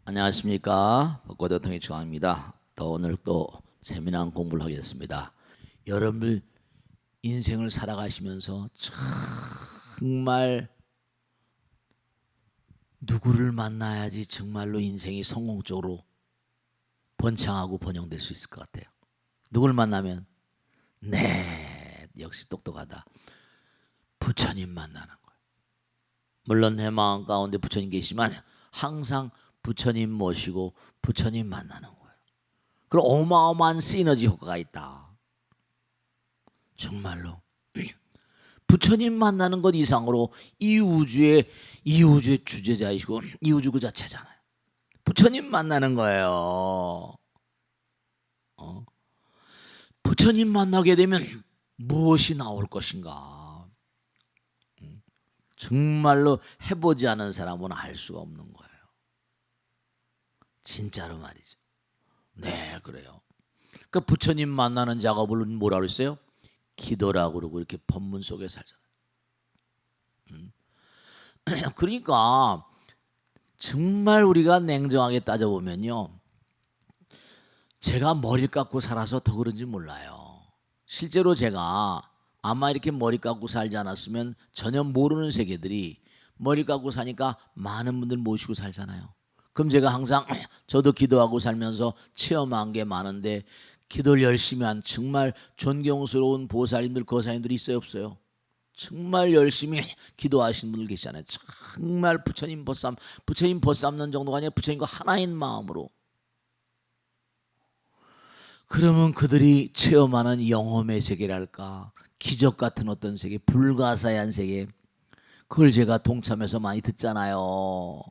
안녕하십니까. 벚꽃대통령의 최강입니다. 오늘 또 재미난 공부를 하겠습니다. 여러분들 인생을 살아가시면서 정말 누구를 만나야지 정말로 인생이 성공적으로 번창하고 번영될 수 있을 것 같아요. 누구를 만나면 네 역시 똑똑하다. 부처님 만나는 거예요. 물론 내 마음 가운데 부처님 계시지만 항상 부처님 모시고 부처님 만나는 거예요. 그럼 어마어마한 시너지 효과가 있다. 정말로 부처님 만나는 것 이상으로 이 우주의 주제자이시고 이 우주 그 자체잖아요. 부처님 만나는 거예요. 부처님 만나게 되면 무엇이 나올 것인가? 정말로 해보지 않은 사람은 알 수가 없는 거예요. 진짜로 말이죠. 네, 그래요. 그러니까 부처님 만나는 작업을 뭐라 그랬어요? 기도라고 그러고 이렇게 법문 속에 살잖아요. 그러니까 정말 우리가 냉정하게 따져보면요. 제가 머리 깎고 살아서 더 그런지 몰라요. 실제로 제가 아마 이렇게 머리 깎고 살지 않았으면 전혀 모르는 세계들이 머리 깎고 사니까 많은 분들 모시고 살잖아요. 그럼 제가 항상 저도 기도하고 살면서 체험한 게 많은데 기도를 열심히 한 정말 존경스러운 보살님들, 거사님들이 있어요, 없어요? 정말 열심히 기도하시는 분들 계시잖아요. 정말 부처님 벗삼는 정도가 아니라 부처님과 하나인 마음으로. 그러면 그들이 체험하는 영혼의 세계랄까, 기적 같은 어떤 세계, 불가사의한 세계, 그걸 제가 동참해서 많이 듣잖아요.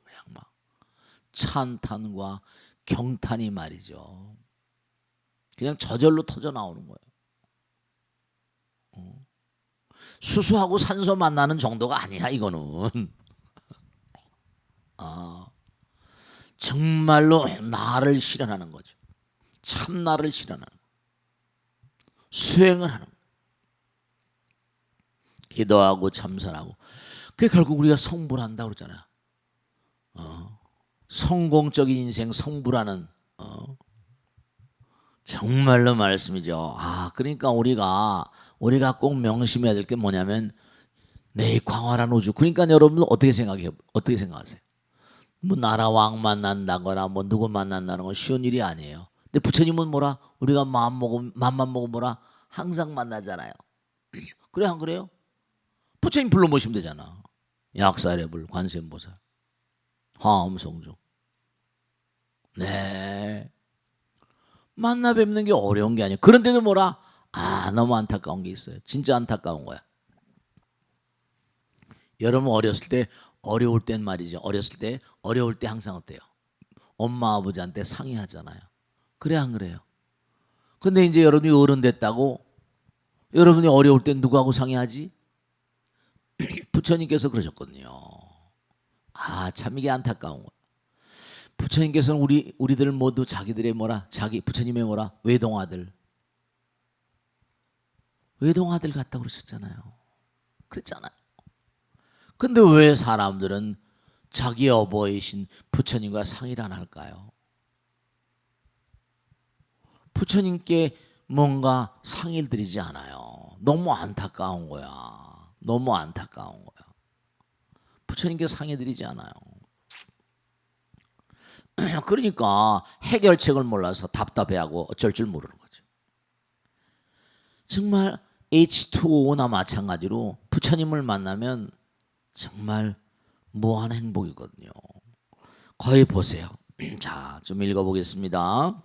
그냥 막 찬탄과 경탄이 말이죠. 그냥 저절로 터져 나오는 거예요. 수소하고 산소 만나는 정도가 아니야 이거는. 정말로 나를 실현하는 거죠. 참나를 실현하는 거예요. 수행을 하는 거예요. 기도하고 참선하고. 그게 결국 우리가 성불한다고 그러잖아요. 성공적인 인생 성불하는 정말로 말씀이죠. 그러니까 우리가 꼭 명심해야 될 게 뭐냐면 내 광활한 우주. 그러니까 여러분들 어떻게 생각하세요? 뭐 나라 왕 만난다거나 뭐 누구 만난다는 건 쉬운 일이 아니에요. 근데 부처님은 뭐라? 우리가 맘만 먹으면 뭐라? 항상 만나잖아요. 그래 안 그래요? 부처님 불러 모시면 되잖아. 약사래불, 관세음보살, 화엄성종. 네. 만나 뵙는 게 어려운 게 아니에요. 그런데도 뭐라? 너무 안타까운 게 있어요. 진짜 안타까운 거야. 여러분 어렸을 때 어려울 땐 말이죠. 어려울 때 항상 어때요? 엄마 아버지한테 상의하잖아요. 그래 안 그래요? 근데 이제 여러분이 어른 됐다고 여러분이 어려울 땐 누구하고 상의하지? 부처님께서 그러셨거든요. 참 이게 안타까운 거예요. 부처님께서는 우리들 모두 자기들의 부처님의 외동아들 같다고 그러셨잖아요. 그랬잖아요. 근데 왜 사람들은 자기 어버이신 부처님과 상의를 안 할까요? 부처님께 뭔가 상의를 드리지 않아요. 너무 안타까운 거야. 너무 안타까운 거야. 부처님께 상의 드리지 않아요. 그러니까 해결책을 몰라서 답답해하고 어쩔 줄 모르는 거죠. 정말 H2O나 마찬가지로 부처님을 만나면 정말 무한 행복이거든요. 거의 보세요. 자, 좀 읽어보겠습니다.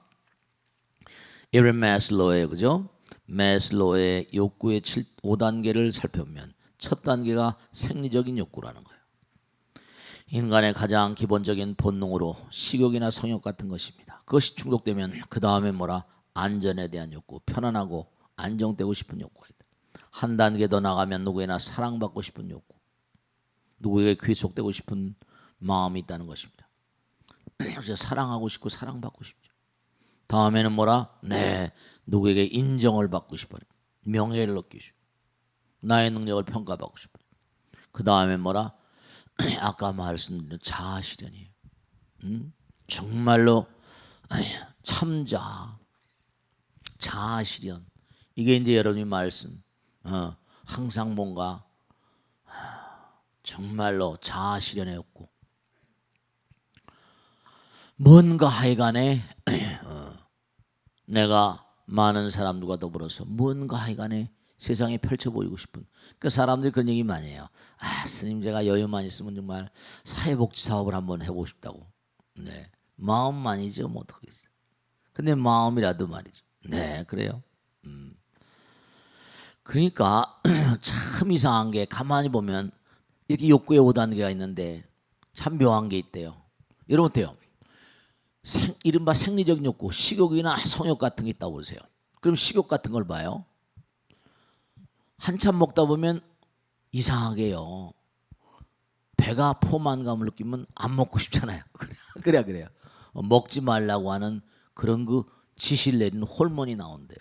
에런 매슬로우의 그죠? 매슬로우의 욕구의 5단계를 살펴보면 첫 단계가 생리적인 욕구라는 거예요. 인간의 가장 기본적인 본능으로 식욕이나 성욕 같은 것입니다. 그것이 충족되면 그 다음에 안전에 대한 욕구, 편안하고 안정되고 싶은 욕구가 있다. 한 단계 더 나가면 누구에나 사랑받고 싶은 욕구, 누구에게 귀속되고 싶은 마음이 있다는 것입니다. 그래서 사랑하고 싶고 사랑받고 싶죠. 다음에는 누구에게 인정을 받고 싶어요. 명예를 얻기 싶어요. 나의 능력을 평가받고 싶어요. 그 다음에 아까 말씀드린 자아실현이에요. 정말로 참자, 자아실현. 이게 이제 여러분이 말씀 항상 뭔가 정말로 자아실현했고 뭔가 하여간에 내가 많은 사람들과 더불어서 뭔가 하여간에 세상에 펼쳐 보이고 싶은 그 사람들이 그런 얘기 많이 해요. 아 스님 제가 여유만 있으면 정말 사회복지 사업을 한번 해보고 싶다고. 네 마음만이죠 뭐 어떡하겠어요. 근데 마음이라도 말이죠. 네 그래요. 그러니까 참 이상한 게 가만히 보면 이렇게 욕구의 5단계가 있는데 참 묘한 게 있대요. 여러분 어때요? 이른바 생리적인 욕구, 식욕이나 성욕 같은 게 있다고 보세요. 그럼 식욕 같은 걸 봐요. 한참 먹다 보면 이상하게요. 배가 포만감을 느끼면 안 먹고 싶잖아요. 그래요. 먹지 말라고 하는 그런 그 지시를 내리는 호르몬이 나온대요.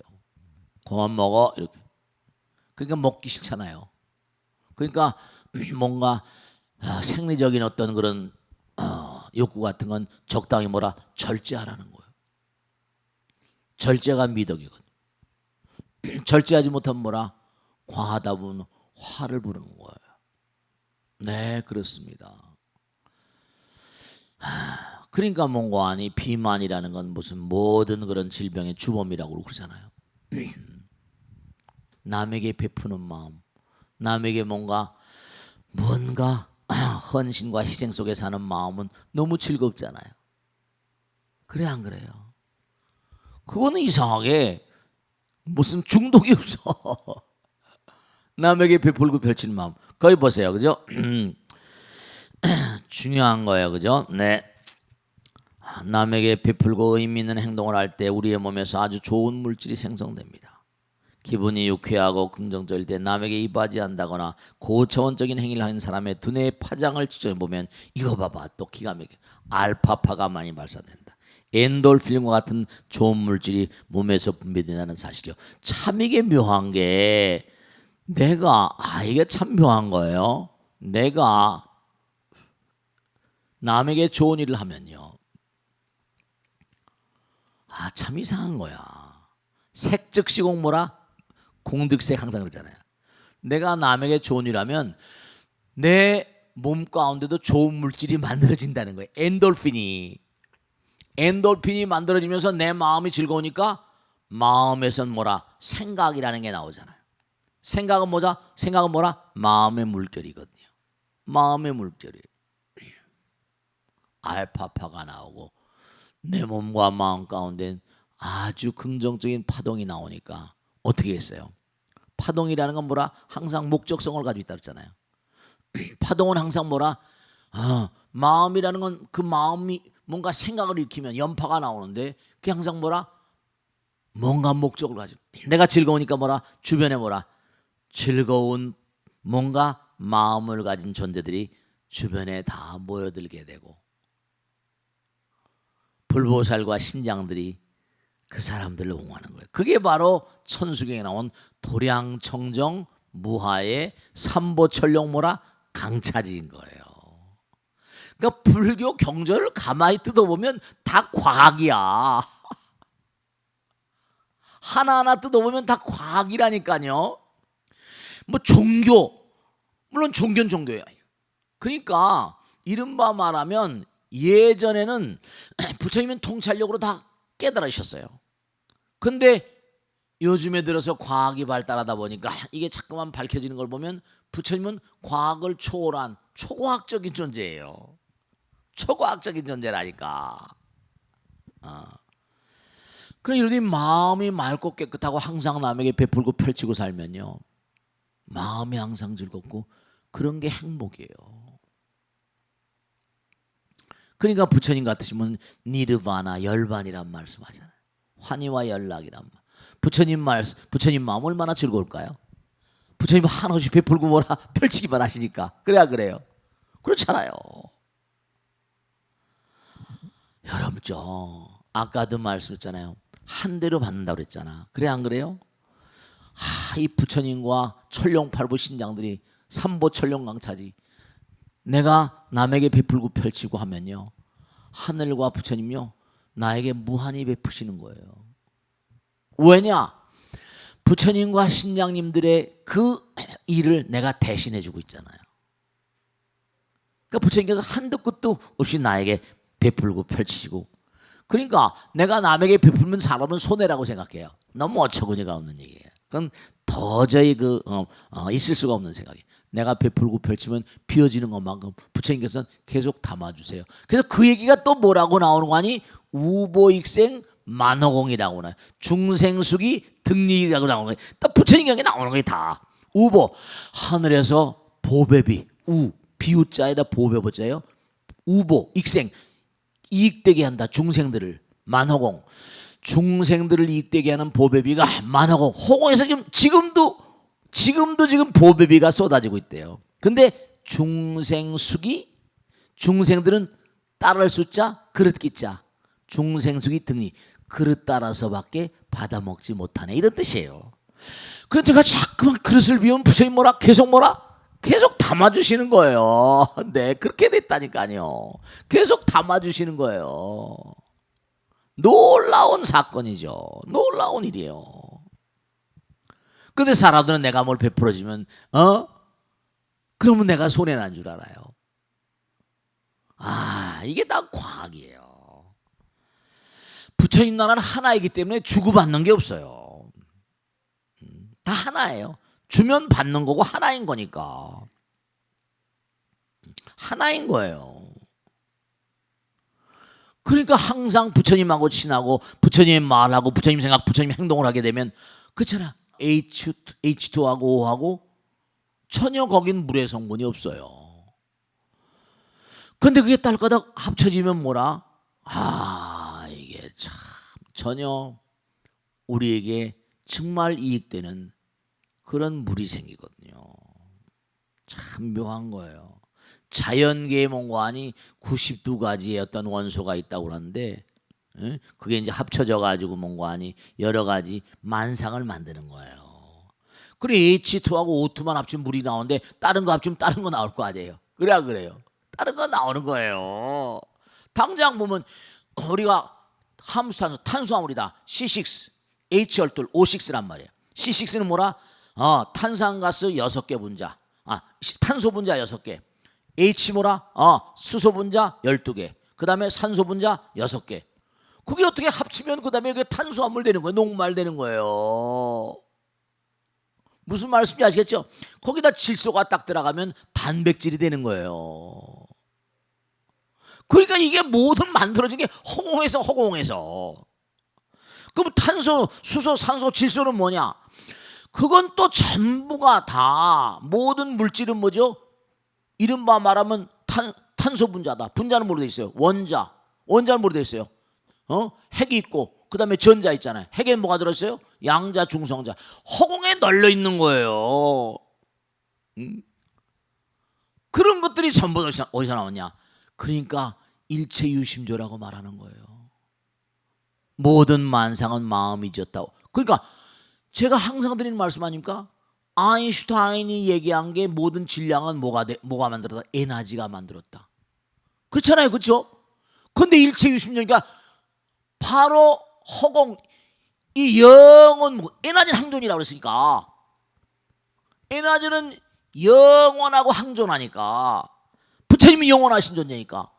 그만 먹어 이렇게. 그러니까 먹기 싫잖아요. 그러니까 뭔가 생리적인 어떤 그런 욕구 같은 건 적당히 뭐라 절제하라는 거예요. 절제가 미덕이거든요. 절제하지 못하면 뭐라 과하다 보면 화를 부르는 거예요. 네 그렇습니다. 그러니까 뭔가 아니 비만이라는 건 무슨 모든 그런 질병의 주범이라고 그러잖아요. 남에게 베푸는 마음, 남에게 뭔가 헌신과 희생 속에 사는 마음은 너무 즐겁잖아요. 그래 안 그래요? 그거는 이상하게 무슨 중독이 없어. 남에게 베풀고 펼치는 마음. 거기 보세요. 그죠? 중요한 거예요. 그죠? 네. 남에게 베풀고 의미 있는 행동을 할 때 우리의 몸에서 아주 좋은 물질이 생성됩니다. 기분이 유쾌하고 긍정적일 때 남에게 이바지한다거나 고차원적인 행위를 하는 사람의 두뇌의 파장을 지켜보면 이거 봐봐 또 기가 막혀 알파파가 많이 발산된다. 엔돌핀과 같은 좋은 물질이 몸에서 분비된다는 사실이요. 참 이게 묘한 게 이게 참 묘한 거예요. 내가 남에게 좋은 일을 하면요. 참 이상한 거야. 색즉시공 뭐라? 공득색 항상 그러잖아요. 내가 남에게 좋은 일 하면 내 몸 가운데도 좋은 물질이 만들어진다는 거예요. 엔돌핀이 만들어지면서 내 마음이 즐거우니까 마음에선 뭐라? 생각이라는 게 나오잖아요. 생각은 뭐자? 생각은 뭐라? 마음의 물결이거든요. 마음의 물결이에요. 알파파가 나오고 내 몸과 마음 가운데 아주 긍정적인 파동이 나오니까 어떻게 했어요? 파동이라는 건 뭐라? 항상 목적성을 가지고 있다고 했잖아요. 파동은 항상 뭐라? 마음이라는 건 그 마음이 뭔가 생각을 일으키면 연파가 나오는데 그게 항상 뭐라? 뭔가 목적을 가지고. 내가 즐거우니까 뭐라? 주변에 뭐라? 즐거운 뭔가 마음을 가진 존재들이 주변에 다 모여들게 되고 불보살과 신장들이 그 사람들을 옹호하는 거예요. 그게 바로 천수경에 나온 도량청정 무하의 삼보철룡모라 강차지인 거예요. 그러니까 불교 경전을 가만히 뜯어보면 다 과학이야. 하나하나 뜯어보면 다 과학이라니까요. 뭐 종교, 물론 종교는 종교예요. 그러니까 이른바 말하면 예전에는 부처님은 통찰력으로 다 깨달으셨어요. 근데 요즘에 들어서 과학이 발달하다 보니까 이게 자꾸만 밝혀지는 걸 보면 부처님은 과학을 초월한 초과학적인 존재예요. 초과학적인 존재라니까. 그럼 이러니 마음이 맑고 깨끗하고 항상 남에게 베풀고 펼치고 살면요. 마음이 항상 즐겁고 그런 게 행복이에요. 그러니까 부처님 같으시면 니르바나 열반이란 말씀하잖아요. 환희와 연락이란 말. 부처님 마음 얼마나 즐거울까요? 부처님 한없이 베풀고 뭐라 펼치기만 하시니까. 그래요. 그렇잖아요. 여러분죠. 아까도 말씀했잖아요. 한 대로 받는다고 그랬잖아. 그래 안 그래요? 이 부처님과 천룡팔부 신장들이 삼보 천룡강차지 내가 남에게 베풀고 펼치고 하면요, 하늘과 부처님요 나에게 무한히 베푸시는 거예요. 왜냐? 부처님과 신장님들의 그 일을 내가 대신해 주고 있잖아요. 그러니까 부처님께서 한도 끝도 없이 나에게 베풀고 펼치시고, 그러니까 내가 남에게 베풀면 사람은 손해라고 생각해요. 너무 어처구니가 없는 얘기예요. 그건 도저히 있을 수가 없는 생각이에요. 내가 베풀고 펼치면 비어지는 것만큼 부처님께서는 계속 담아주세요. 그래서 그 얘기가 또 뭐라고 나오는 거 아니? 우보익생 만호공이라고 나와요. 중생수기 등리라고 나오는 거예요. 딱 부처님 경에 나오는 거예요. 다 우보, 하늘에서 보배비, 비우자에다 보배보자예요. 우보 익생, 이익되게 한다. 중생들을, 만호공, 중생들을 이익되게 하는 보배비가 만호공, 호공에서 지금도 지금 보배비가 쏟아지고 있대요. 근데 중생수기, 중생들은 따를 숫자 그릇 기자, 중생수기 등이 그릇 따라서밖에 받아먹지 못하네, 이런 뜻이에요. 그런데 제가 자꾸만 그릇을 비우면 부처님 뭐라? 계속 담아주시는 거예요. 네, 그렇게 됐다니까요. 계속 담아주시는 거예요. 놀라운 사건이죠. 놀라운 일이에요. 근데 사람들은 내가 뭘 베풀어주면 그러면 내가 손해난 줄 알아요. 이게 다 과학이에요. 부처님 나라는 하나이기 때문에 주고받는 게 없어요. 다 하나예요. 주면 받는 거고 하나인 거니까. 하나인 거예요. 그러니까 항상 부처님하고 친하고 부처님 말하고 부처님 생각, 부처님 행동을 하게 되면, 그렇잖아. H2하고 O하고 전혀 거긴 물의 성분이 없어요. 근데 그게 딸까닥 합쳐지면 뭐라? 이게 참 전혀 우리에게 정말 이익되는 그런 물이 생기거든요. 참 묘한 거예요. 자연계의 뭔가니 92가지의 어떤 원소가 있다고 그러는데, 그게 이제 합쳐져 가지고 뭔가니 여러 가지 만상을 만드는 거예요. 그래, H2하고 O2만 합치면 물이 나오는데 다른 거 합치면 다른 거 나올 거 아니에요. 그래요. 다른 거 나오는 거예요. 당장 보면 우리가 함수탄소, 탄수화물이다. C6, H12, O6란 말이에요. C6는 뭐라? 탄산가스 6개 분자, 탄소 분자 6개. H 뭐라? 수소 분자 12개. 그 다음에 산소 분자 6개. 그게 어떻게 합치면 그 다음에 그게 탄수화물 되는 거예요. 녹말 되는 거예요. 무슨 말씀인지 아시겠죠? 거기다 질소가 딱 들어가면 단백질이 되는 거예요. 그러니까 이게 모든 만들어진 게 허공에서. 그럼 탄소, 수소, 산소, 질소는 뭐냐? 그건 또 전부가 다, 모든 물질은 뭐죠? 이른바 말하면 탄소 분자다. 분자는 뭐로 돼 있어요? 원자는 뭐로 돼 있어요? 핵이 있고 그 다음에 전자 있잖아요. 핵에 뭐가 들어있어요? 양자, 중성자. 허공에 널려 있는 거예요. 그런 것들이 전부 어디서 나오냐? 그러니까 일체유심조라고 말하는 거예요. 모든 만상은 마음이 지었다고. 그러니까 제가 항상 드리는 말씀 아닙니까? 아인슈타인이 얘기한 게 모든 질량은 뭐가 만들었다? 에너지가 만들었다. 그렇잖아요. 그렇죠? 근데 일체유심조니까 바로 허공, 이 영은 에너지는 항존이라고 그랬으니까, 에너지는 영원하고 항존하니까, 부처님이 영원하신 존재니까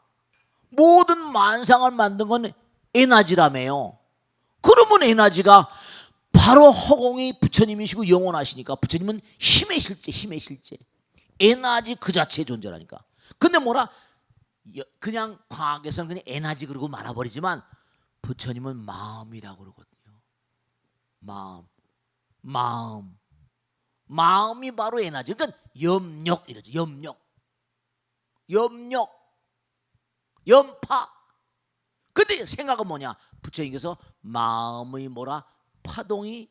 모든 만상을 만든 건 에너지라며요. 그러면 에너지가 바로 허공이 부처님이시고 영원하시니까 부처님은 힘의 실제. 에너지 그 자체의 존재라니까. 근데 뭐라? 그냥 과학에서는 그냥 에너지 그러고 말아버리지만 부처님은 마음이라고 그러거든요. 마음이 바로 에너지. 그러니까 염력 이러죠. 염파. 근데 생각은 뭐냐? 부처님께서 마음의 뭐라? 파동이,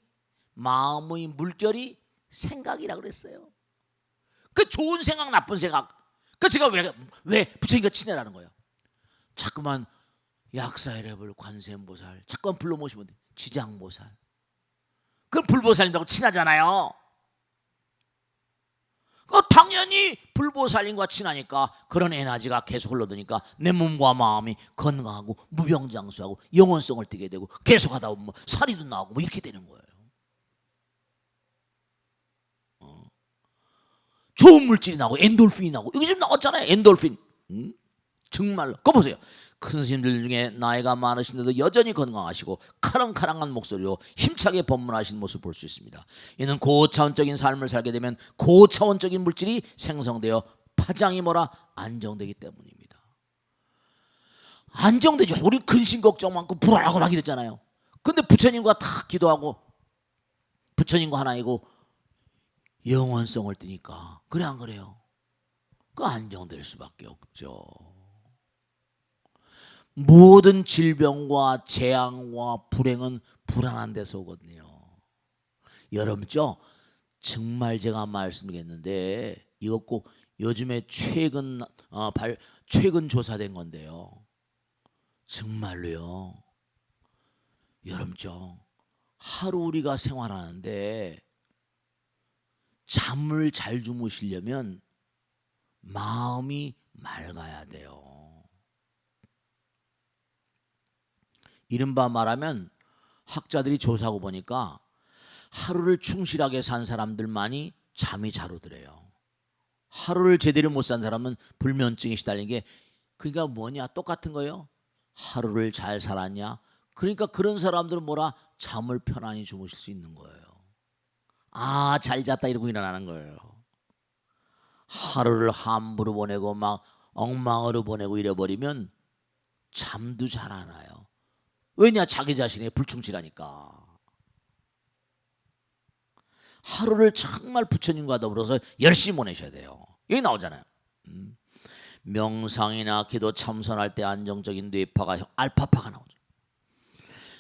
마음의 물결이 생각이라고 그랬어요. 그 좋은 생각, 나쁜 생각. 그 제가 왜 부처님과 친해라는 거예요. 자꾸만 약사해랩을 관세음보살 자꾸만 불러 모시면 돼. 지장보살. 그럼 불보살님하고 친하잖아요. 당연히 불보살님과 친하니까 그런 에너지가 계속 흘러드니까 내 몸과 마음이 건강하고 무병장수하고 영원성을 띠게 되고 계속 하다 보면 살이도 나오고 뭐 이렇게 되는 거예요. 좋은 물질이 나오고 엔돌핀이 나오고 이게 지금 나왔잖아요. 엔돌핀. 정말로. 그거 보세요. 큰 스님들 중에 나이가 많으신데도 여전히 건강하시고 카랑카랑한 목소리로 힘차게 법문하시는 모습을 볼 수 있습니다. 이는 고차원적인 삶을 살게 되면 고차원적인 물질이 생성되어 파장이 뭐라 안정되기 때문입니다. 안정되죠. 우리 근심 걱정 많고 불안하고 막 이랬잖아요. 근데 부처님과 다 기도하고 부처님과 하나이고 영원성을 띠니까 그래 안 그래요? 그 안정될 수밖에 없죠. 모든 질병과 재앙과 불행은 불안한 데서 오거든요. 여러분죠? 정말 제가 말씀드리겠는데 이거 꼭 요즘에 최근 조사된 건데요. 정말로요. 여러분죠? 하루 우리가 생활하는데 잠을 잘 주무시려면 마음이 맑아야 돼요. 이른바 말하면 학자들이 조사하고 보니까 하루를 충실하게 산 사람들만이 잠이 잘 오더래요. 하루를 제대로 못 산 사람은 불면증에 시달린 게 그러니까 뭐냐 똑같은 거예요. 하루를 잘 살았냐? 그러니까 그런 사람들은 뭐라 잠을 편안히 주무실 수 있는 거예요. 아, 잘 잤다 이러고 일어나는 거예요. 하루를 함부로 보내고 막 엉망으로 보내고 이래버리면 잠도 잘 안 와요. 왜냐? 자기 자신에 불충실하니까. 하루를 정말 부처님과 더불어서 열심히 보내셔야 돼요. 여기 나오잖아요. 명상이나 기도 참선할 때 안정적인 뇌파가 알파파가 나오죠.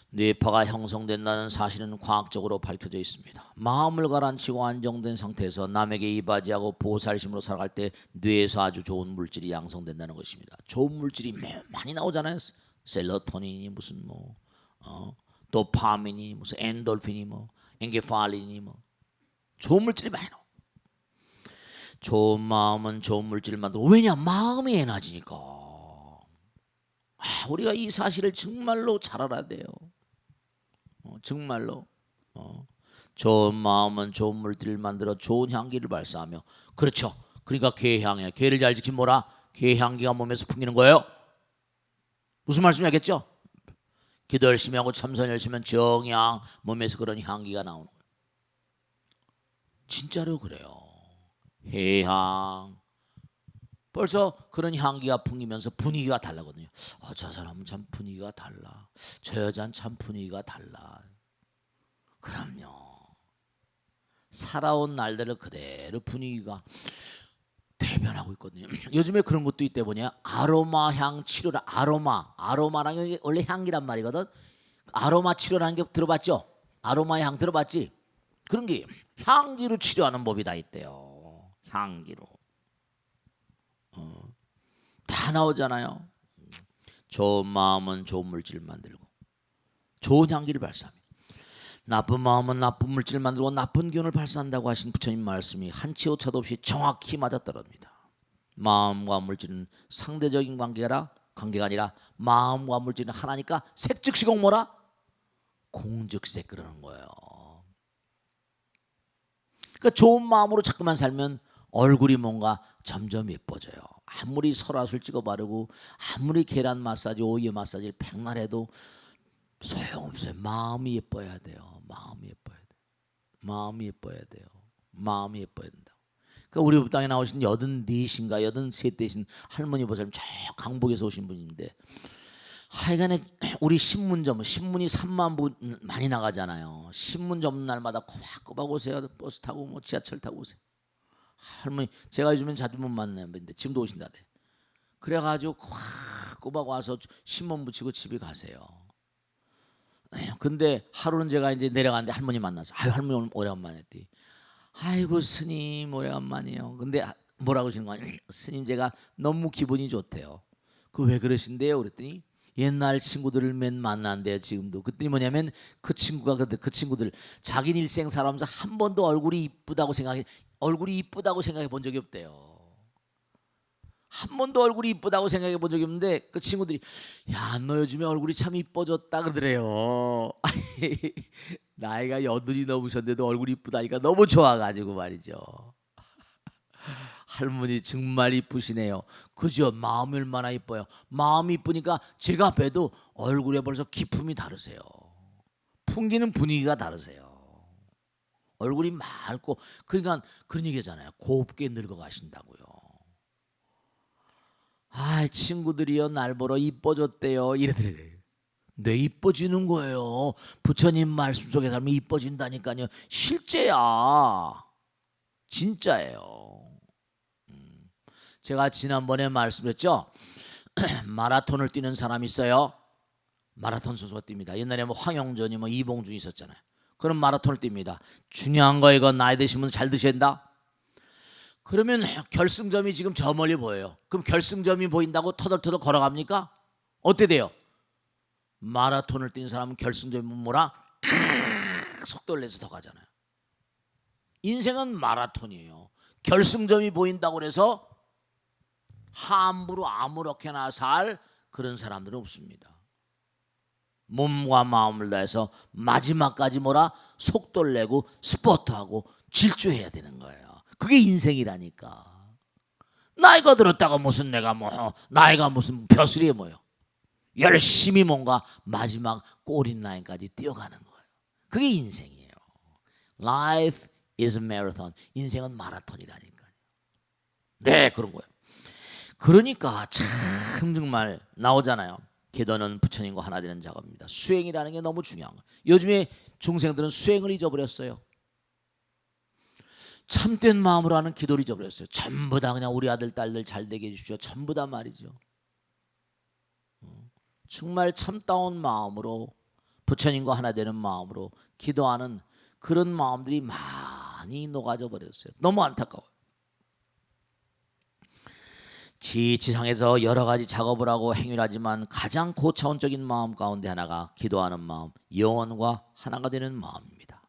뇌파가 형성된다는 사실은 과학적으로 밝혀져 있습니다. 마음을 가라앉히고 안정된 상태에서 남에게 이바지하고 보살심으로 살아갈 때 뇌에서 아주 좋은 물질이 양성된다는 것입니다. 좋은 물질이 많이 나오잖아요. 셀로토닌이 무슨 도파민이 무슨 엔돌핀이 엔케팔린이 좋은 물질이 많이 나와. 좋은 마음은 좋은 물질을 만들고 왜냐? 마음이 에너지니까. 우리가 이 사실을 정말로 잘 알아야 돼요. 정말로. 좋은 마음은 좋은 물질을 만들어 좋은 향기를 발사하며 그렇죠. 그러니까 개향이에요. 개를 잘 지키면 뭐라? 개향기가 몸에서 풍기는 거예요. 무슨 말씀이 알겠죠? 기도 열심히 하고 참선 열심히 하면 정향 몸에서 그런 향기가 나오는 거예요. 진짜로 그래요. 해향 벌써 그런 향기가 풍기면서 분위기가 달라거든요. 저 사람은 참 분위기가 달라. 저 여자는 참 분위기가 달라. 그럼요. 살아온 날들을 그대로 분위기가 대변하고 있거든요. 요즘에 그런 것도 있대 보냐. 아로마 향 치료라. 아로마라는 게 원래 향기란 말이거든. 아로마 치료라는 게 들어봤죠? 아로마 향 들어봤지? 그런 게 향기로 치료하는 법이 다 있대요. 향기로. 다 나오잖아요. 좋은 마음은 좋은 물질을 만들고 좋은 향기를 발사합니다. 나쁜 마음은 나쁜 물질을 만들고 나쁜 기운을 발산한다고 하신 부처님 말씀이 한치 오차도 없이 정확히 맞아떨어집니다. 마음과 물질은 상대적인 관계가 아니라 마음과 물질은 하나니까 색즉시공 뭐라? 공즉색 그러는 거예요. 그러니까 좋은 마음으로 자꾸만 살면 얼굴이 뭔가 점점 예뻐져요. 아무리 설화술 찍어 바르고 아무리 계란 마사지, 오이 마사지를 백날 해도 소용없어요. 마음이 예뻐야 돼요. 마음이 예뻐야 돼요. 마음이 예뻐야 돼요. 마음이 예뻐야 된다. 그러니까 우리 땅에 나오신 84인가 83대신 할머니 보살님 저 강북에서 오신 분인데 하여간에 우리 신문이 3만 부 많이 나가잖아요. 신문 접는 날마다 꼬박꼬박 오세요. 버스 타고 지하철 타고 오세요. 할머니 제가 요즘엔 자주 못 만나는 분인데 지금도 오신다대. 그래가지고 꼬박 와서 신문 붙이고 집에 가세요. 근데 하루는 제가 이제 내려갔는데 할머니 만나서 할머니 오늘 오래간만에 했더니 아이고 스님 오래간만이에요. 근데 뭐라고 하시는 거 아니에요? 스님 제가 너무 기분이 좋대요. 그 왜 그러신데요? 그랬더니 옛날 친구들을 맨 만난대요. 지금도. 그랬더니 뭐냐면 그 친구들 자기 일생 살아오면서 한 번도 얼굴이 이쁘다고 생각해 얼굴이 이쁘다고 생각해 본 적이 없대요. 한 번도 얼굴이 이쁘다고 생각해 본 적이 없는데 그 친구들이 야, 너 요즘에 얼굴이 참 이뻐졌다 그러더래요. 나이가 80이 넘으셨는데도 얼굴이 이쁘다니까 너무 좋아가지고 말이죠. 할머니 정말 이쁘시네요. 그죠? 마음이 얼마나 이뻐요. 마음이 이쁘니까 제가 봬도 얼굴에 벌써 기품이 다르세요. 풍기는 분위기가 다르세요. 얼굴이 맑고 그러니까 그런 얘기잖아요. 곱게 늙어가신다고요. 아, 친구들이요 날 보러 이뻐졌대요 이러더래요. 네, 이뻐지는 거예요. 부처님 말씀 속에 살면 이뻐진다니까요. 실제야. 진짜예요. 제가 지난번에 말씀드렸죠. 마라톤을 뛰는 사람이 있어요. 마라톤 선수가 뜁니다. 옛날에 뭐 황영전이 뭐 이봉준이 있었잖아요. 그럼 마라톤을 뜁니다. 중요한 거 이거 나이 드시면 잘 드셔야 된다. 그러면 결승점이 지금 저 멀리 보여요. 그럼 결승점이 보인다고 터덜터덜 걸어갑니까? 어때 돼요? 마라톤을 뛴 사람은 결승점이 뭐라? 속도를 내서 더 가잖아요. 인생은 마라톤이에요. 결승점이 보인다고 해서 함부로 아무렇게나 살 그런 사람들은 없습니다. 몸과 마음을 다해서 마지막까지 뭐라? 속도를 내고 스포트하고 질주해야 되는 거예요. 그게 인생이라니까. 나이가 들었다가 무슨 내가 뭐 나이가 무슨 벼슬이 뭐요. 열심히 뭔가 마지막 꼬린 라인까지 뛰어가는 거예요. 그게 인생이에요. Life is a marathon. 인생은 마라톤이라니까요. 네, 그런 거예요. 그러니까 참 정말 나오잖아요. 기도는 부처님과 하나 되는 작업입니다. 수행이라는 게 너무 중요한 거예요. 요즘에 중생들은 수행을 잊어버렸어요. 참된 마음으로 하는 기도를 잊어버렸어요. 전부 다 그냥 우리 아들 딸들 잘 되게 해주십시오. 전부 다 말이죠. 정말 참다운 마음으로 부처님과 하나 되는 마음으로 기도하는 그런 마음들이 많이 녹아져 버렸어요. 너무 안타까워요. 지상에서 여러 가지 작업을 하고 행위를 하지만 가장 고차원적인 마음 가운데 하나가 기도하는 마음, 영혼과 하나가 되는 마음입니다.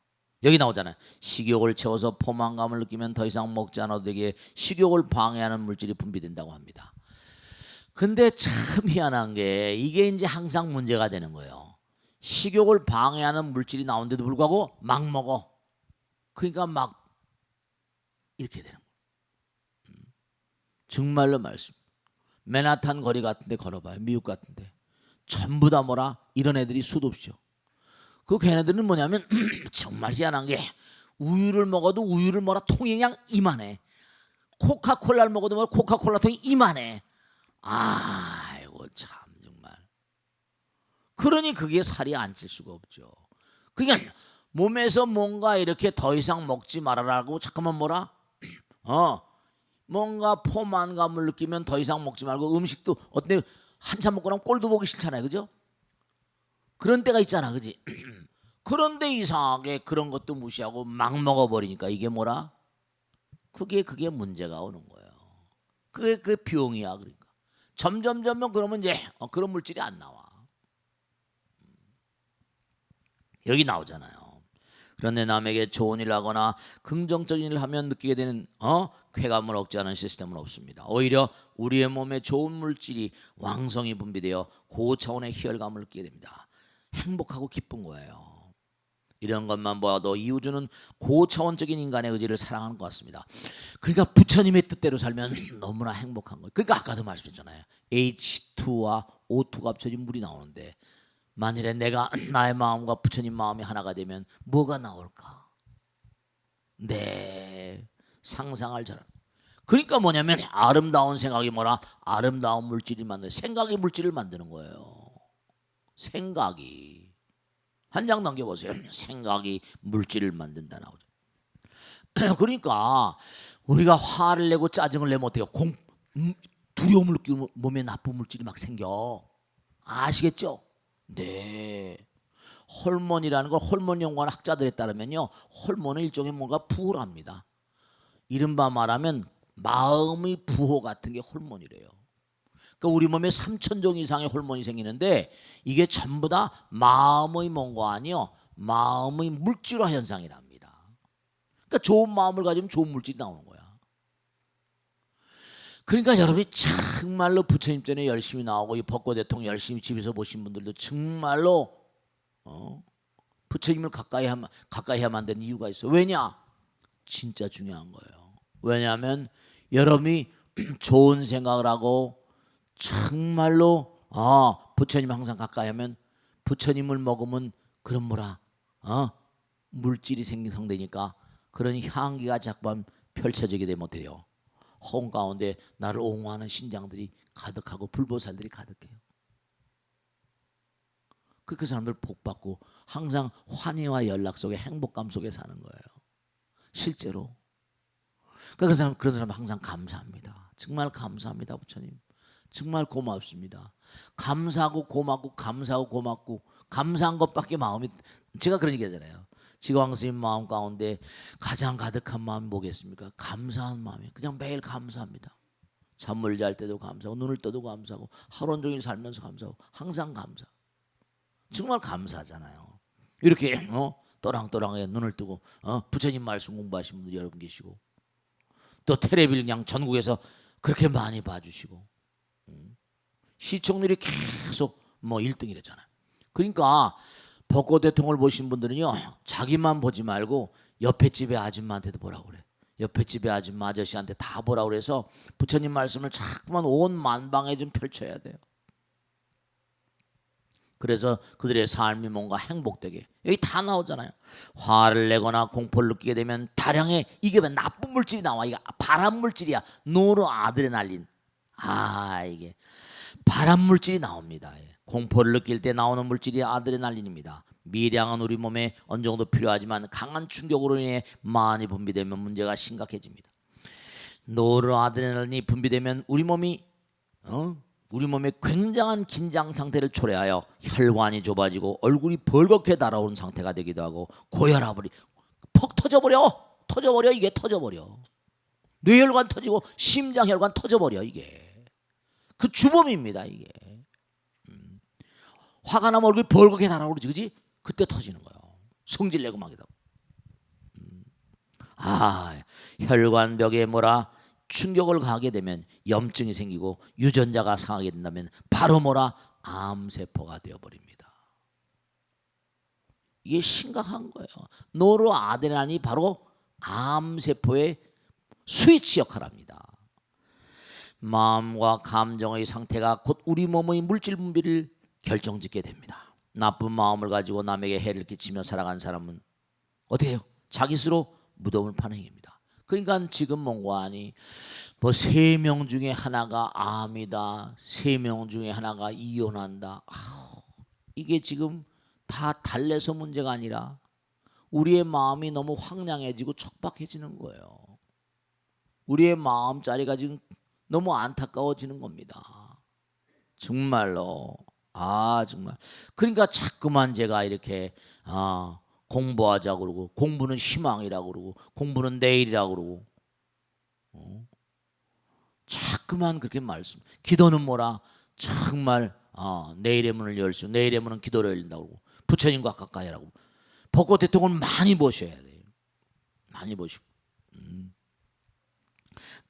여기 나오잖아요. 식욕을 채워서 포만감을 느끼면 더 이상 먹지 않아도 되게 식욕을 방해하는 물질이 분비된다고 합니다. 근데 참 희한한 게 이게 이제 항상 문제가 되는 거예요. 식욕을 방해하는 물질이 나오는데도 불구하고 막 먹어. 그러니까 막 이렇게 되는 거예요. 정말로 말씀. 맨하탄 거리 같은데 걸어봐요. 미국 같은데 전부 다 뭐라 이런 애들이 수도 없죠. 그 걔네들은 뭐냐면 정말 희한한 게 우유를 먹어도 우유를 뭐라 통이 그냥 이만해. 코카콜라를 먹어도 뭐라 코카콜라 통이 이만해. 아이고 참 정말. 그러니 그게 살이 안 찔 수가 없죠. 그러니까 몸에서 뭔가 이렇게 더 이상 먹지 말아라고 잠깐만 뭐라 뭔가 포만감을 느끼면 더 이상 먹지 말고 음식도 어때 한참 먹고 나면 꼴도 보기 싫잖아요. 그죠? 그런 때가 있잖아. 그지? 그런데 이상하게 그런 것도 무시하고 막 먹어버리니까 이게 뭐라? 그게 문제가 오는 거예요. 그게 그 병이야. 그러니까 점점 그러면 이제 그런 물질이 안 나와. 여기 나오잖아요. 그런데 남에게 좋은 일을 하거나 긍정적인 일을 하면 느끼게 되는 쾌감을 억제하는 시스템은 없습니다. 오히려 우리의 몸에 좋은 물질이 왕성히 분비되어 고차원의 희열감을 느끼게 됩니다. 행복하고 기쁜 거예요. 이런 것만 보아도 이 우주는 고차원적인 인간의 의지를 사랑하는 것 같습니다. 그러니까 부처님의 뜻대로 살면 너무나 행복한 거예요. 그러니까 아까도 말씀했잖아요. H2와 O2가 합쳐진 물이 나오는데 만일에 내가 나의 마음과 부처님 마음이 하나가 되면 뭐가 나올까? 네, 상상할 줄. 그러니까 뭐냐면 아름다운 생각이 뭐라? 아름다운 물질이 만드는 생각이 물질을 만드는 거예요. 생각이 한 장 넘겨보세요. 생각이 물질을 만든다 나오죠. 그러니까 우리가 화를 내고 짜증을 내면 어때요? 두려움을 느끼고 몸에 나쁜 물질이 막 생겨. 아시겠죠? 네. 호르몬이라는 걸 호르몬 연구하는 학자들에 따르면요, 호르몬은 일종의 뭔가 부호를 합니다. 이른바 말하면 마음의 부호 같은 게 호르몬이래요. 그러니까 우리 몸에 3,000종 이상의 호르몬이 생기는데 이게 전부 다 마음의 뭔가 아니요, 마음의 물질화 현상이랍니다. 그러니까 좋은 마음을 가지면 좋은 물질이 나오는 거야. 그러니까 여러분이 정말로 부처님 전에 열심히 나오고 이 벚꽃대통 열심히 집에서 보신 분들도 정말로 부처님을 가까이 하면 안 되는 이유가 있어. 왜냐? 진짜 중요한 거예요. 왜냐하면 여러분이 좋은 생각을 하고 정말로 부처님 항상 가까이 하면 부처님을 먹으면 그런 뭐라 물질이 생성되니까 그런 향기가 자꾸만 펼쳐지게 되면 어때요? 홍 가운데 나를 옹호하는 신장들이 가득하고 불보살들이 가득해요. 그 사람들 복 받고 항상 환희와 연락 속에 행복감 속에 사는 거예요. 실제로. 그런 사람 항상 감사합니다. 정말 감사합니다, 부처님. 정말 고맙습니다. 감사하고 고맙고 감사하고 고맙고 감사한 것밖에 마음이 제가 그런 얘기 하잖아요. 지광 스님 마음 가운데 가장 가득한 마음이 뭐겠습니까? 감사한 마음이에요. 그냥 매일 감사합니다. 잠을 잘 때도 감사하고 눈을 떠도 감사하고 하루 종일 살면서 감사하고 항상 감사. 정말 감사하잖아요. 이렇게 또랑또랑하게 눈을 뜨고 부처님 말씀 공부하시는 분들 여러분 계시고 또 텔레비를 그냥 전국에서 그렇게 많이 봐주시고 시청률이 계속 1등이랬잖아요. 그러니까 벚꽃 대통을 보신 분들은요 자기만 보지 말고 옆에 집의 아줌마한테도 보라고 그래. 옆에 집의 아줌마 아저씨한테 다 보라고 그래서 부처님 말씀을 자꾸만 온 만방에 좀 펼쳐야 돼요. 그래서 그들의 삶이 뭔가 행복되게 여기 다 나오잖아요. 화를 내거나 공포를 느끼게 되면 다량의 이게 나쁜 물질이 나와. 이게 발암 물질이야. 노르아드레날린. 이게 발암 물질이 나옵니다. 공포를 느낄 때 나오는 물질이 아드레날린입니다. 미량은 우리 몸에 어느 정도 필요하지만 강한 충격으로 인해 많이 분비되면 문제가 심각해집니다. 노르아드레날린이 분비되면 우리 몸에 굉장한 긴장 상태를 초래하여 혈관이 좁아지고 얼굴이 벌겋게 달아오른 상태가 되기도 하고 고혈압이 퍽 터져버려. 이게 터져버려. 뇌혈관 터지고 심장혈관 터져버려. 이게 그 주범입니다. 이게 화가 나면 얼굴이 벌겋게 달아오르지, 그지? 그때 터지는 거예요. 성질내고 막 이러고. 혈관벽에 충격을 가하게 되면 염증이 생기고 유전자가 상하게 된다면 바로 암세포가 되어버립니다. 이게 심각한 거예요. 노르아드레날린이 바로 암세포의 스위치 역할을 합니다. 마음과 감정의 상태가 곧 우리 몸의 물질 분비를 결정짓게 됩니다. 나쁜 마음을 가지고 남에게 해를 끼치며 살아간 사람은 어떻게 해요? 자기 스스로 무덤을 파는 행위입니다. 그러니까 지금 뭔가하니 3명 중에 하나가 암이다. 3명 중에 하나가 이혼한다. 이게 지금 다 달래서 문제가 아니라 우리의 마음이 너무 황량해지고 척박해지는 거예요. 우리의 마음자리가 지금 너무 안타까워지는 겁니다. 정말로. 정말. 그러니까 자꾸만 제가 이렇게 공부하자고 그러고 공부는 희망이라고 그러고 공부는 내일이라고 그러고 자꾸만 그렇게 말씀. 기도는 정말 내일의 문을 열수. 내일의 문은 기도로 열린다고 그러고 부처님과 가까이 하라고. 벚꽃 대통을 많이 보셔야 돼요. 많이 보시고.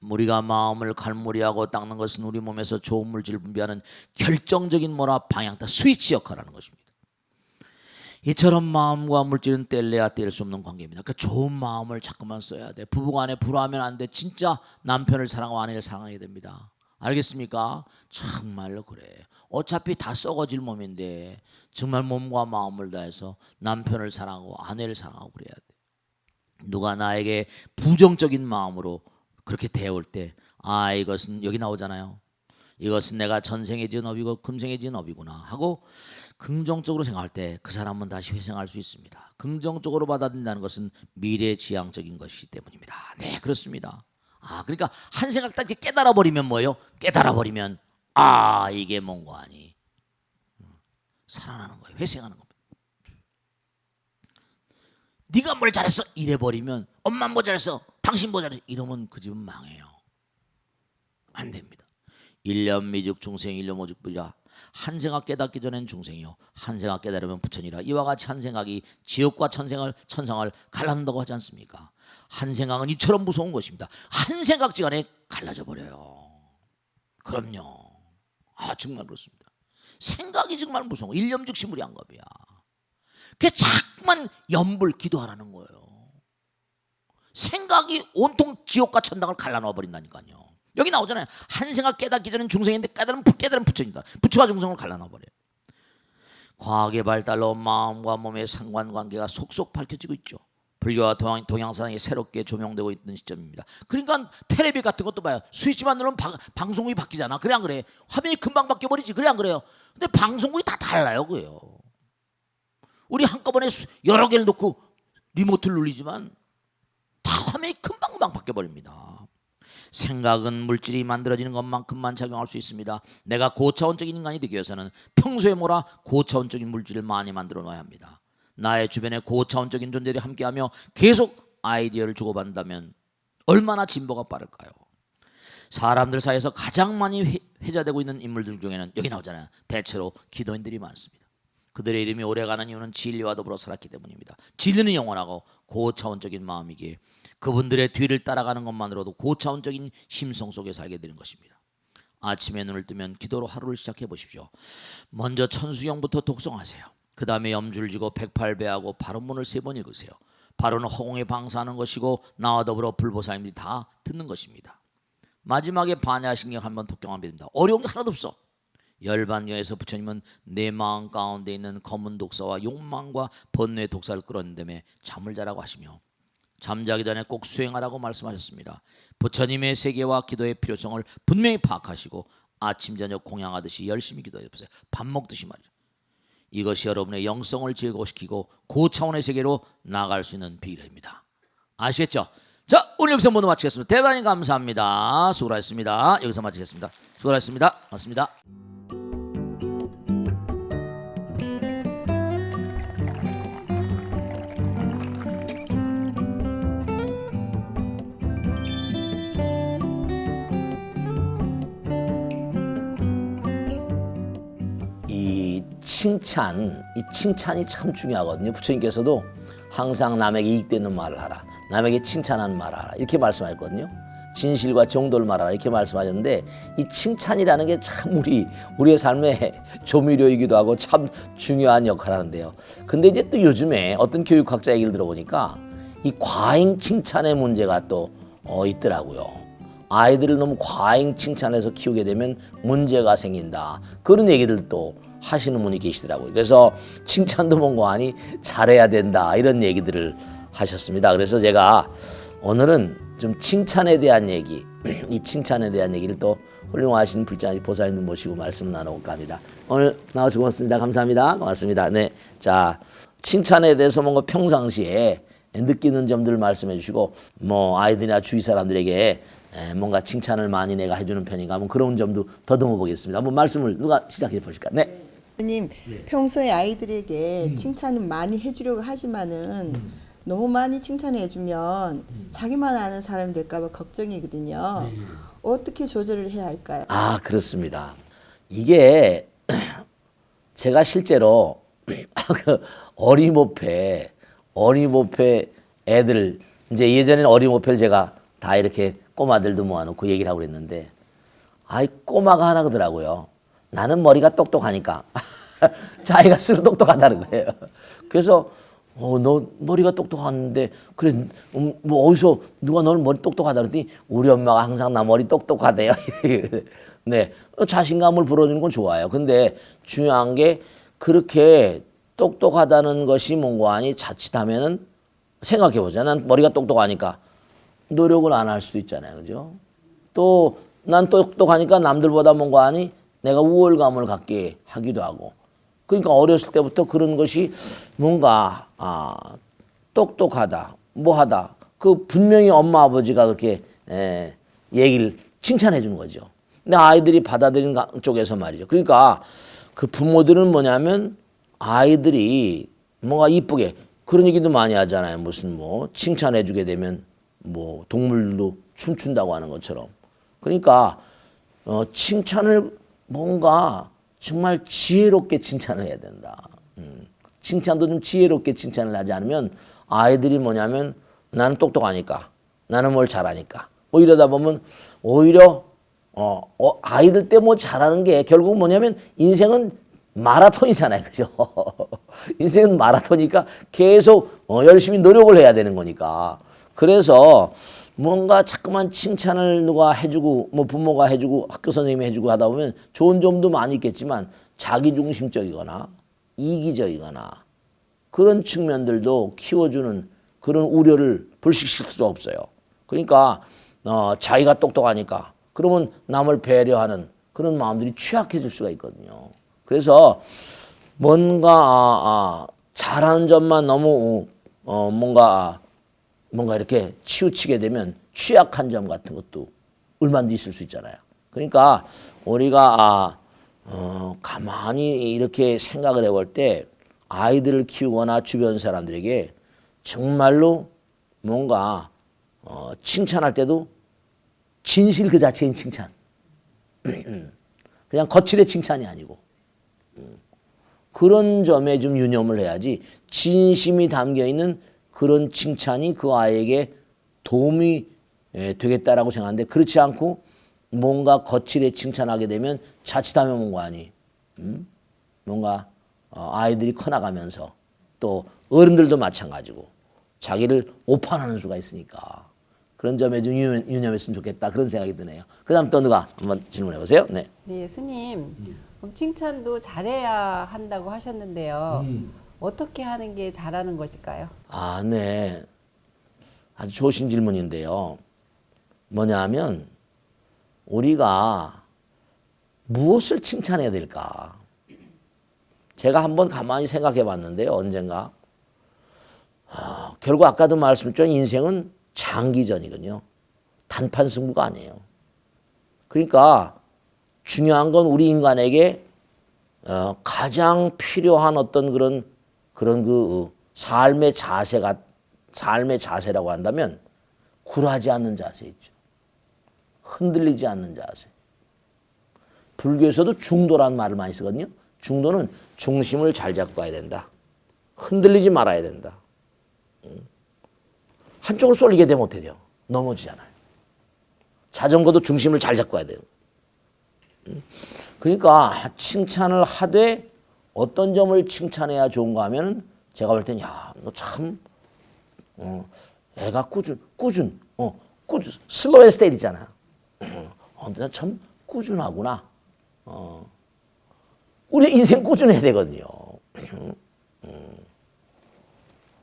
우리가 마음을 갈무리하고 닦는 것은 우리 몸에서 좋은 물질을 분비하는 결정적인 방향타 스위치 역할을 하는 것입니다. 이처럼 마음과 물질은 뗄래야 뗄 수 없는 관계입니다. 그러니까 좋은 마음을 자꾸만 써야 돼. 부부간에 불화하면 안 돼. 진짜 남편을 사랑하고 아내를 사랑해야 됩니다. 알겠습니까? 정말로 그래. 어차피 다 썩어질 몸인데 정말 몸과 마음을 다해서 남편을 사랑하고 아내를 사랑하고 그래야 돼. 누가 나에게 부정적인 마음으로 그렇게 대올 때 이것은 여기 나오잖아요. 이것은 내가 전생에 지은 업이고 금생에 지은 업이구나 하고 긍정적으로 생각할 때 그 사람은 다시 회생할 수 있습니다. 긍정적으로 받아들인다는 것은 미래지향적인 것이기 때문입니다. 네, 그렇습니다. 그러니까 한 생각 딱 깨달아 버리면 뭐예요? 깨달아 버리면 이게 뭔가 아니 살아나는 거예요. 회생하는 겁니다. 네가 뭘 잘했어 이래 버리면 엄마 뭐 잘했어 당신 뭐 잘했어 이러면 그 집은 망해요. 안 됩니다. 일념 미죽 중생 일념 오죽불이라 한 생각 깨닫기 전엔 중생이요 한 생각 깨달으면 부처니라. 이와 같이 한 생각이 지옥과 천상을 갈라놓는다고 하지 않습니까? 한 생각은 이처럼 무서운 것입니다. 한 생각지간에 갈라져 버려요. 그럼요. 정말 그렇습니다. 생각이 정말 무서운 거. 일념즉시물이 안겁이야. 그게 자꾸만 염불 기도하라는 거예요. 생각이 온통 지옥과 천당을 갈라놓아 버린다니까요. 여기 나오잖아요. 한 생각 깨닫기 전엔 중생인데 깨달으면 부처입니다. 부처와 중생을 갈라놔 버려요. 과학의 발달로 마음과 몸의 상관관계가 속속 밝혀지고 있죠. 불교와 동양사상이 새롭게 조명되고 있는 시점입니다. 그러니까 텔레비 같은 것도 봐요. 스위치만 누르면 방송국이 바뀌잖아. 그래 안 그래? 화면이 금방 바뀌어버리지. 그래 안 그래요? 근데 방송국이 다 달라요. 그래요. 우리 한꺼번에 여러 개를 놓고 리모트를 눌리지만 다 화면이 금방금방 바뀌어버립니다. 생각은 물질이 만들어지는 것만큼만 작용할 수 있습니다. 내가 고차원적인 인간이 되기 위해서는 평소에 뭐라 고차원적인 물질을 많이 만들어 놔야 합니다. 나의 주변에 고차원적인 존재들이 함께하며 계속 아이디어를 주고받는다면 얼마나 진보가 빠를까요? 사람들 사이에서 가장 많이 회자되고 있는 인물들 중에는 여기 나오잖아요. 대체로 기도인들이 많습니다. 그들의 이름이 오래가는 이유는 진리와 더불어 살았기 때문입니다. 진리는 영원하고 고차원적인 마음이기에 그분들의 뒤를 따라가는 것만으로도 고차원적인 심성 속에 살게 되는 것입니다. 아침에 눈을 뜨면 기도로 하루를 시작해 보십시오. 먼저 천수경부터 독송하세요. 그 다음에 염주를 쥐고 108배하고 바론문을 3번 읽으세요. 바론은 허공에 방사하는 것이고 나와 더불어 불보살님들이 다 듣는 것입니다. 마지막에 반야신경 한번 독경하면 됩니다. 어려운 게 하나도 없어. 열반경에서 부처님은 내 마음 가운데 있는 검은 독사와 욕망과 번뇌의 독사를 끌어낸다며 잠을 자라고 하시며 잠자기 전에 꼭 수행하라고 말씀하셨습니다. 부처님의 세계와 기도의 필요성을 분명히 파악하시고 아침 저녁 공양하듯이 열심히 기도해보세요. 밥 먹듯이 말이죠. 이것이 여러분의 영성을 제고시키고 고차원의 세계로 나아갈 수 있는 비결입니다. 아시겠죠? 자, 오늘 여기서 모두 마치겠습니다. 대단히 감사합니다. 수고하셨습니다. 여기서 마치겠습니다. 수고하셨습니다. 고맙습니다. 이 칭찬이 참 중요하거든요. 부처님께서도 항상 남에게 이익되는 말을 하라. 남에게 칭찬하는 말을 하라. 이렇게 말씀하셨거든요. 진실과 정도를 말하라. 이렇게 말씀하셨는데 이 칭찬이라는 게 참 우리의 삶의 조미료이기도 하고 참 중요한 역할을 하는데요. 근데 이제 또 요즘에 어떤 교육학자 얘기를 들어보니까 이 과잉 칭찬의 문제가 또 있더라고요. 아이들을 너무 과잉 칭찬해서 키우게 되면 문제가 생긴다. 그런 얘기들도 하시는 분이 계시더라고요. 그래서 칭찬도 뭔가 아니 잘해야 된다 이런 얘기들을 하셨습니다. 그래서 제가 오늘은 좀 칭찬에 대한 얘기, 이 칭찬에 대한 얘기를 또 훌륭하신 불자님 보살님 모시고 말씀 나눠볼까 합니다. 오늘 나와서 고맙습니다. 감사합니다. 고맙습니다. 네, 자 칭찬에 대해서 뭔가 평상시에 느끼는 점들을 말씀해 주시고 뭐 아이들이나 주위 사람들에게 뭔가 칭찬을 많이 내가 해주는 편인가 한번 그런 점도 더듬어 보겠습니다. 한번 말씀을 누가 시작해 보실까? 네. 님 평소에 아이들에게 칭찬을 많이 해주려고 하지만은 너무 많이 칭찬을 해주면 자기만 아는 사람이 될까봐 걱정이거든요. 어떻게 조절을 해야 할까요? 그렇습니다. 이게 제가 실제로 그 어림없게 애들 이제 예전에는 어림없게를 제가 다 이렇게 꼬마들도 모아놓고 얘기를 하고 그랬는데 꼬마가 하나 그러더라고요. 나는 머리가 똑똑하니까 자기가 스스로 똑똑하다는 거예요. 그래서 너 머리가 똑똑한데 그래 뭐 어디서 누가 너는 머리 똑똑하다 그랬더니 우리 엄마가 항상 나 머리 똑똑하대요. 네, 자신감을 불어주는 건 좋아요. 근데 중요한 게 그렇게 똑똑하다는 것이 뭔가 아니 자칫하면은 생각해보자. 난 머리가 똑똑하니까 노력을 안 할 수도 있잖아요. 그죠? 또 난 똑똑하니까 남들보다 뭔가 아니 내가 우월감을 갖게 하기도 하고. 그러니까 어렸을 때부터 그런 것이 뭔가 똑똑하다, 뭐하다. 그 분명히 엄마 아버지가 그렇게 얘기를 칭찬해 주는 거죠. 근데 아이들이 받아들이는 쪽에서 말이죠. 그러니까 그 부모들은 뭐냐면 아이들이 뭔가 이쁘게 그런 얘기도 많이 하잖아요. 무슨 뭐 칭찬해 주게 되면 뭐 동물도 춤춘다고 하는 것처럼. 그러니까 칭찬을 뭔가 정말 지혜롭게 칭찬을 해야 된다. 칭찬도 좀 지혜롭게 칭찬을 하지 않으면 아이들이 뭐냐면 나는 똑똑하니까, 나는 뭘 잘하니까. 뭐 이러다 보면 오히려 아이들 때 뭐 잘하는 게 결국 뭐냐면 인생은 마라톤이잖아요, 그죠? 인생은 마라톤이니까 계속 열심히 노력을 해야 되는 거니까. 그래서 뭔가 자꾸만 칭찬을 누가 해주고 뭐 부모가 해주고 학교 선생님이 해주고 하다 보면 좋은 점도 많이 있겠지만 자기중심적이거나 이기적이거나 그런 측면들도 키워주는 그런 우려를 불식시킬 수 없어요. 그러니까 자기가 똑똑하니까 그러면 남을 배려하는 그런 마음들이 취약해질 수가 있거든요. 그래서 뭔가 잘하는 점만 너무 뭔가 이렇게 치우치게 되면 취약한 점 같은 것도 얼마든지 있을 수 있잖아요. 그러니까 우리가 가만히 이렇게 생각을 해볼 때 아이들을 키우거나 주변 사람들에게 정말로 뭔가 칭찬할 때도 진실 그 자체인 칭찬. 그냥 거칠의 칭찬이 아니고 그런 점에 좀 유념을 해야지 진심이 담겨있는 그런 칭찬이 그 아이에게 도움이 되겠다라고 생각하는데 그렇지 않고 뭔가 거칠에 칭찬하게 되면 자칫하면 뭔가 아니 뭔가 아이들이 커나가면서 또 어른들도 마찬가지고 자기를 오판하는 수가 있으니까 그런 점에 좀 유념했으면 좋겠다 그런 생각이 드네요. 그 다음 또 누가 한번 질문해 보세요. 네. 네, 스님. 그럼 칭찬도 잘해야 한다고 하셨는데요. 어떻게 하는 게 잘하는 것일까요? 아, 네. 아주 좋으신 질문인데요. 뭐냐 하면 우리가 무엇을 칭찬해야 될까? 제가 한번 가만히 생각해 봤는데요. 언젠가. 결국 아까도 말씀드렸지만 인생은 장기전이거든요. 단판 승부가 아니에요. 그러니까 중요한 건 우리 인간에게 가장 필요한 어떤 그런 그 삶의 자세라고 한다면 굴하지 않는 자세 있죠. 흔들리지 않는 자세. 불교에서도 중도라는 말을 많이 쓰거든요. 중도는 중심을 잘 잡고 가야 된다. 흔들리지 말아야 된다. 한쪽으로 쏠리게 되면 어떻게 돼요? 넘어지잖아요. 자전거도 중심을 잘 잡고 가야 돼요. 그러니까 칭찬을 하되 어떤 점을 칭찬해야 좋은가 하면 제가 볼 땐 야, 너 참 애가 꾸준 슬로우 앤 스테디 있잖아. 너 참 꾸준하구나. 우리 인생 꾸준해야 되거든요.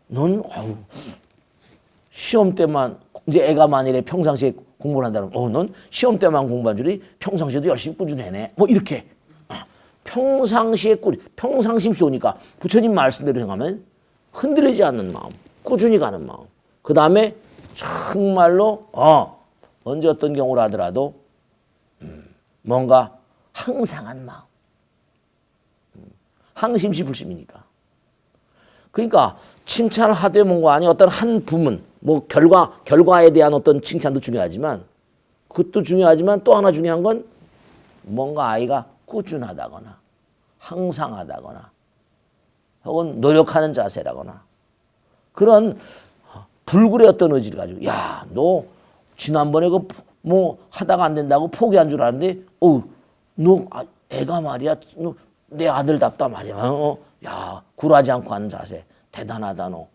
넌 시험 때만 이제 애가 만일에 평상시에 공부를 한다면 넌 시험 때만 공부한 줄이 평상시에도 열심히 꾸준해네. 뭐 이렇게 평상시에 평상심시 오니까 부처님 말씀대로 생각하면 흔들리지 않는 마음, 꾸준히 가는 마음. 그 다음에 정말로 언제 어떤 경우를 하더라도 뭔가 항상한 마음. 항심시 불심이니까. 그러니까 칭찬을 하되 뭔가 아니 어떤 한 부분 뭐 결과에 대한 어떤 칭찬도 중요하지만 그것도 중요하지만 또 하나 중요한 건 뭔가 아이가 꾸준하다거나 항상하다거나 혹은 노력하는 자세라거나 그런 불굴의 어떤 의지를 가지고 야, 너 지난번에 그 뭐 하다가 안 된다고 포기한 줄 알았는데 너 애가 말이야 너 내 아들답다 말이야. 야, 굴하지 않고 하는 자세 대단하다 너.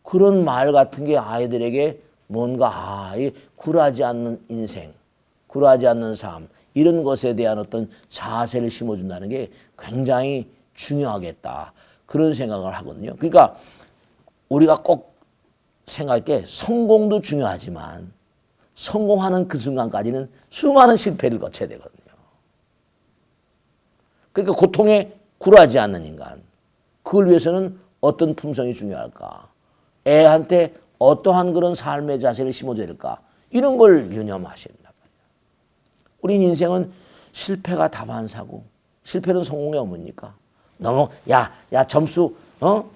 그런 말 같은 게 아이들에게 뭔가 이 굴하지 않는 인생, 굴하지 않는 삶 이런 것에 대한 어떤 자세를 심어준다는 게 굉장히 중요하겠다. 그런 생각을 하거든요. 그러니까 우리가 꼭 생각할 게 성공도 중요하지만 성공하는 그 순간까지는 수많은 실패를 거쳐야 되거든요. 그러니까 고통에 굴하지 않는 인간. 그걸 위해서는 어떤 품성이 중요할까? 애한테 어떠한 그런 삶의 자세를 심어줘야 될까? 이런 걸 유념하셔야 된단 말이에요. 우리 인생은 실패가 다반사고 실패는 성공의 어머니까. 너무 야 점수 뭐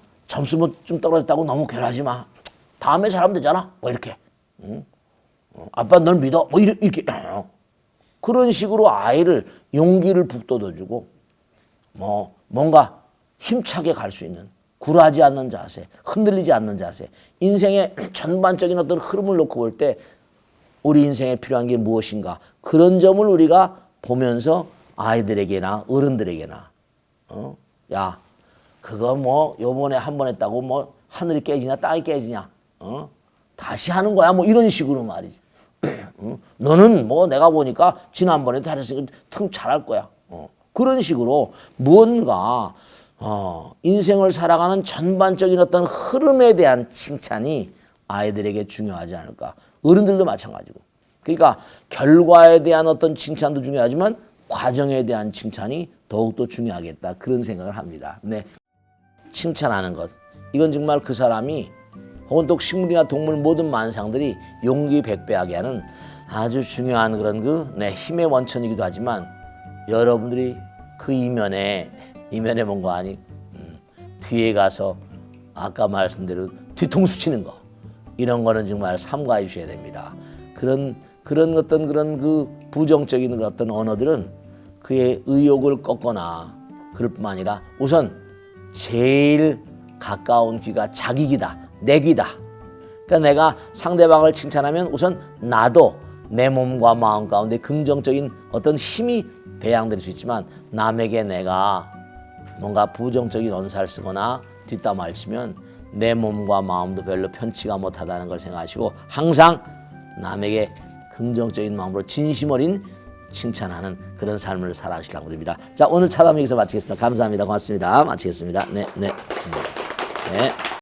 좀 떨어졌다고 너무 괴로워하지 마. 다음에 잘하면 되잖아. 뭐 이렇게. 아빠 널 믿어. 뭐 이렇게. 그런 식으로 아이를 용기를 북돋워주고 뭔가 힘차게 갈 수 있는 굴하지 않는 자세, 흔들리지 않는 자세, 인생의 전반적인 어떤 흐름을 놓고 볼 때 우리 인생에 필요한 게 무엇인가, 그런 점을 우리가 보면서 아이들에게나 어른들에게나 야 그거 뭐 요번에 한 번 했다고 뭐 하늘이 깨지냐 땅이 깨지냐 다시 하는 거야 뭐 이런 식으로 말이지. 너는 뭐 내가 보니까 지난번에도 잘했으니까 腾잘할 거야. 그런 식으로 무언가 인생을 살아가는 전반적인 어떤 흐름에 대한 칭찬이 아이들에게 중요하지 않을까. 어른들도 마찬가지고. 그러니까 결과에 대한 어떤 칭찬도 중요하지만 과정에 대한 칭찬이 더욱더 중요하겠다. 그런 생각을 합니다. 네. 칭찬하는 것. 이건 정말 그 사람이 혹은 또 식물이나 동물 모든 만상들이 용기 백배하게 하는 아주 중요한 그런 힘의 원천이기도 하지만 여러분들이 그 이면에 뭔가 아니 뒤에 가서 아까 말씀대로 뒤통수 치는 거 이런 거는 정말 삼가해 주셔야 됩니다. 그런 어떤 그런 그 부정적인 어떤 언어들은 그의 의욕을 꺾거나 그럴 뿐만 아니라 우선 제일 가까운 귀가 자기 귀다, 내 귀다. 그러니까 내가 상대방을 칭찬하면 우선 나도 내 몸과 마음 가운데 긍정적인 어떤 힘이 배양될 수 있지만 남에게 내가 뭔가 부정적인 언사를 쓰거나 뒷담화를 치면 내 몸과 마음도 별로 편치가 못하다는 걸 생각하시고 항상 남에게 긍정적인 마음으로 진심 어린 칭찬하는 그런 삶을 살아가시라고 드립니다. 자, 오늘 차담 여기서 마치겠습니다. 감사합니다. 고맙습니다. 마치겠습니다. 네.